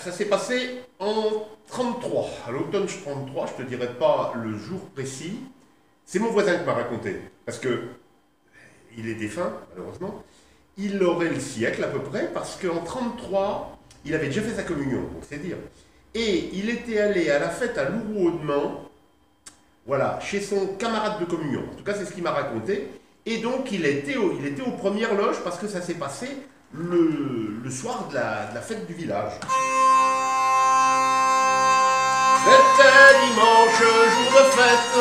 ça s'est passé en 33, à l'automne 33, je ne te dirai pas le jour précis. C'est mon voisin qui m'a raconté, parce que il est défunt, malheureusement. Il aurait le siècle à peu près, parce qu'en 33, il avait déjà fait sa communion, donc c'est dire. Et il était allé à la fête à Louroux-Haudement, voilà, chez son camarade de communion. En tout cas, c'est ce qu'il m'a raconté. Et donc, il était aux premières loges, parce que ça s'est passé le soir de la fête du village. C'était dimanche, jour de fête,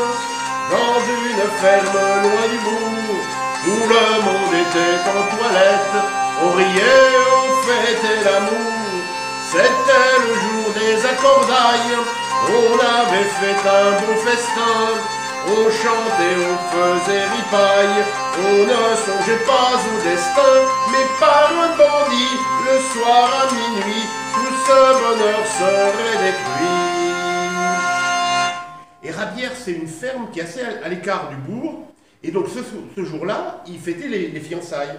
dans une ferme loin du bourg. Tout le monde était en toilette, on riait, on fêtait l'amour. C'était le jour des accordailles, on avait fait un bon festin. On chantait, on faisait ripaille, on ne songeait pas au destin. Mais par un bandit, le soir à minuit, tout ce bonheur serait détruit. Et Rabière, c'est une ferme qui est assez à l'écart du bourg. Et donc ce jour-là, ils fêtaient les fiançailles.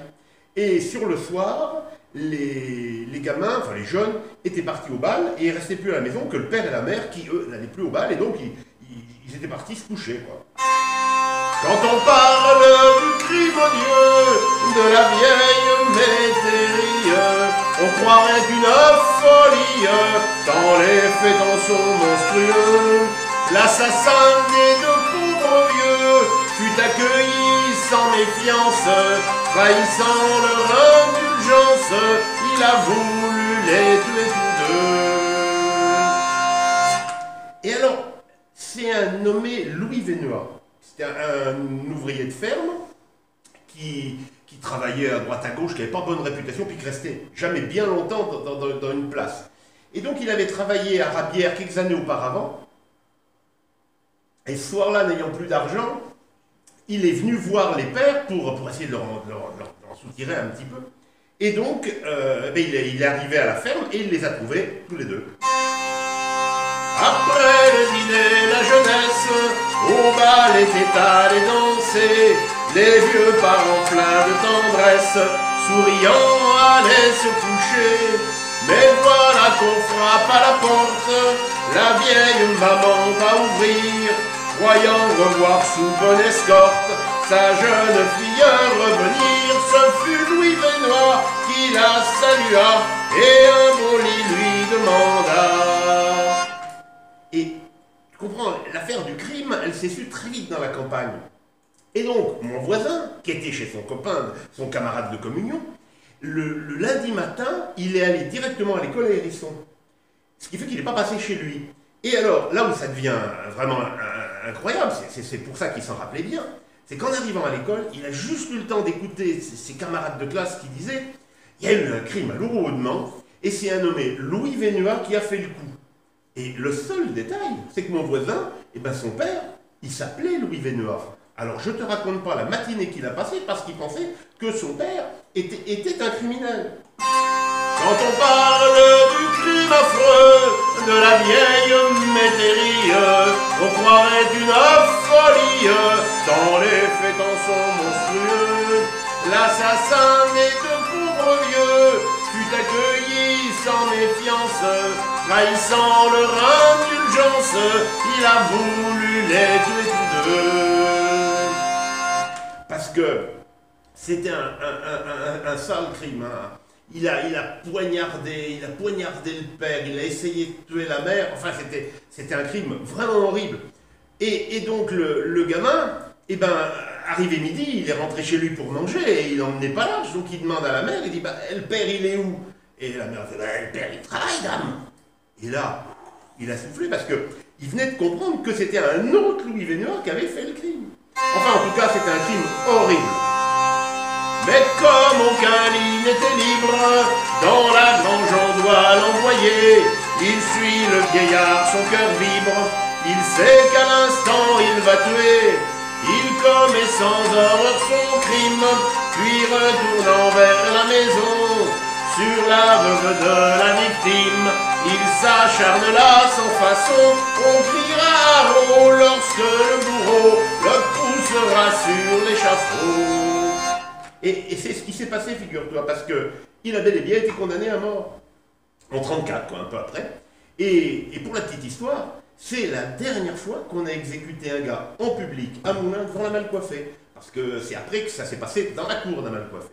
Et sur le soir, les gamins, enfin les jeunes, étaient partis au bal et ils ne restaient plus à la maison que le père et la mère qui, eux, n'allaient plus au bal. Et donc ils étaient partis se coucher, quoi. Quand on parle du crime odieux de la vieille métairie, on croirait une folie, tant les faits en sont monstrueux. L'assassin des deux pauvres vieux fut accueilli sans méfiance, trahissant leur indulgence, il a voulu les tuer tous deux. Et alors, c'est un nommé Louis Vénuat. C'était un ouvrier de ferme qui travaillait à droite à gauche, qui n'avait pas bonne réputation, puis qui restait jamais bien longtemps dans une place. Et donc il avait travaillé à Rabière quelques années auparavant, et ce soir-là, n'ayant plus d'argent, il est venu voir les pères pour essayer de leur soutirer un petit peu. Et donc, il est arrivé à la ferme et il les a trouvés tous les deux. Après le dîner, la jeunesse, au bal était allée danser. Les vieux parents pleins de tendresse, souriant allaient se coucher. Mais voilà qu'on frappe à la porte, la vieille maman va ouvrir, croyant revoir sous bonne escorte sa jeune fille revenir. Ce fut Louis Vénuat qui la salua et un bon lit lui demanda. Et tu comprends, l'affaire du crime, elle s'est sue très vite dans la campagne. Et donc, mon voisin, qui était chez son copain, son camarade de communion, le lundi matin, il est allé directement à l'école à Hérisson. Ce qui fait qu'il n'est pas passé chez lui. Et alors, là où ça devient vraiment incroyable, c'est pour ça qu'il s'en rappelait bien, c'est qu'en arrivant à l'école, il a juste eu le temps d'écouter ses camarades de classe qui disaient « Il y a eu un crime à Louroux-Haudement, et c'est un nommé Louis Vénuat qui a fait le coup. » Et le seul détail, c'est que mon voisin, son père, il s'appelait Louis Vénuat. Alors je ne te raconte pas la matinée qu'il a passée parce qu'il pensait que son père était un criminel. Quand on parle du crime affreux de la vieille métairie, on croirait une folie, tant les faits en sont monstrueux. L'assassin des deux pauvres vieux fut accueilli sans méfiance, trahissant leur indulgence, il a voulu les tuer tous deux. Parce que c'était un sale crime. Hein. Il a poignardé le père, il a essayé de tuer la mère. Enfin, c'était un crime vraiment horrible. Et donc le gamin, arrivé midi, il est rentré chez lui pour manger et il n'emmenait pas l'âge. Donc il demande à la mère, il dit le père il est où? Et la mère fait le père il travaille, dame. Et là, il a soufflé parce qu'il venait de comprendre que c'était un autre Louis Vénuat qui avait fait le crime. Enfin, en tout cas, c'était un crime horrible. Mais comme aucun lit n'était libre, dans la grange on doit l'envoyer. Il suit le vieillard, son cœur vibre, il sait qu'à l'instant il va tuer. Il commet sans horreur son crime, puis retournant vers la maison, sur la veuve de la victime, il s'acharne là sans façon. On criera haro lorsque le bourreau le poussera sur l'échafaud. Et c'est ce qui s'est passé, figure-toi, parce qu'il avait bel et bien été condamné à mort. en 34, quoi, un peu après. Et pour la petite histoire, c'est la dernière fois qu'on a exécuté un gars en public, à Moulins, devant la Malcoiffée. Parce que c'est après que ça s'est passé dans la cour de la Malcoiffée.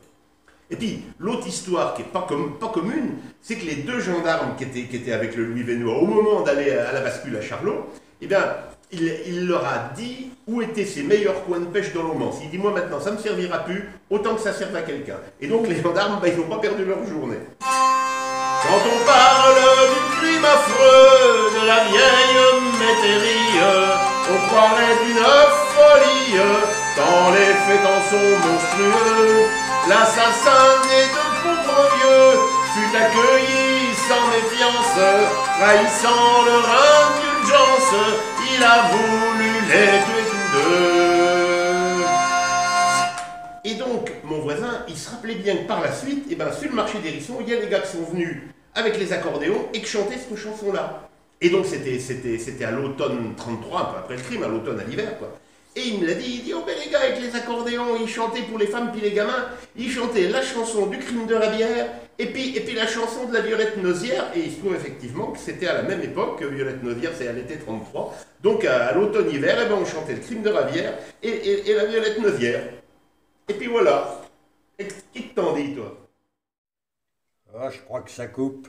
Et puis, l'autre histoire qui n'est pas commune, c'est que les deux gendarmes qui étaient avec le Louis Vénois au moment d'aller à la bascule à Charlot, eh bien, il leur a dit où étaient ses meilleurs coins de pêche dans l'Omance. Il dit, moi maintenant, ça ne me servira plus, autant que ça serve à quelqu'un. Et donc, les gendarmes, ils n'ont pas perdu leur journée. Quand on parle du crime affreux de la vieille métairie, on croirait d'une folie, tant les faits en sont monstrueux. L'assassin né de pauvres vieux fut accueilli sans méfiance, trahissant leur indulgence, il a voulu les tuer tous deux. Et donc, mon voisin, il se rappelait bien que par la suite, eh ben, sur le marché d'Hérisson, il y a des gars qui sont venus avec les accordéons et qui chantaient cette chanson-là. Et donc, c'était à l'automne 33, un peu après le crime, à l'automne, à l'hiver, quoi. Et il me l'a dit, il dit, oh ben les gars, avec les accordéons, ils chantaient pour les femmes puis les gamins, ils chantaient la chanson du crime de Rabière, et puis la chanson de la Violette Nozière, et il se trouve effectivement que c'était à la même époque que Violette Nozière, c'est à l'été 33, donc à l'automne-hiver, eh ben, on chantait le crime de Rabière et la Violette Nozière. Et puis voilà. Qu'est-ce que t'en dis, toi? Ah, je crois que ça coupe.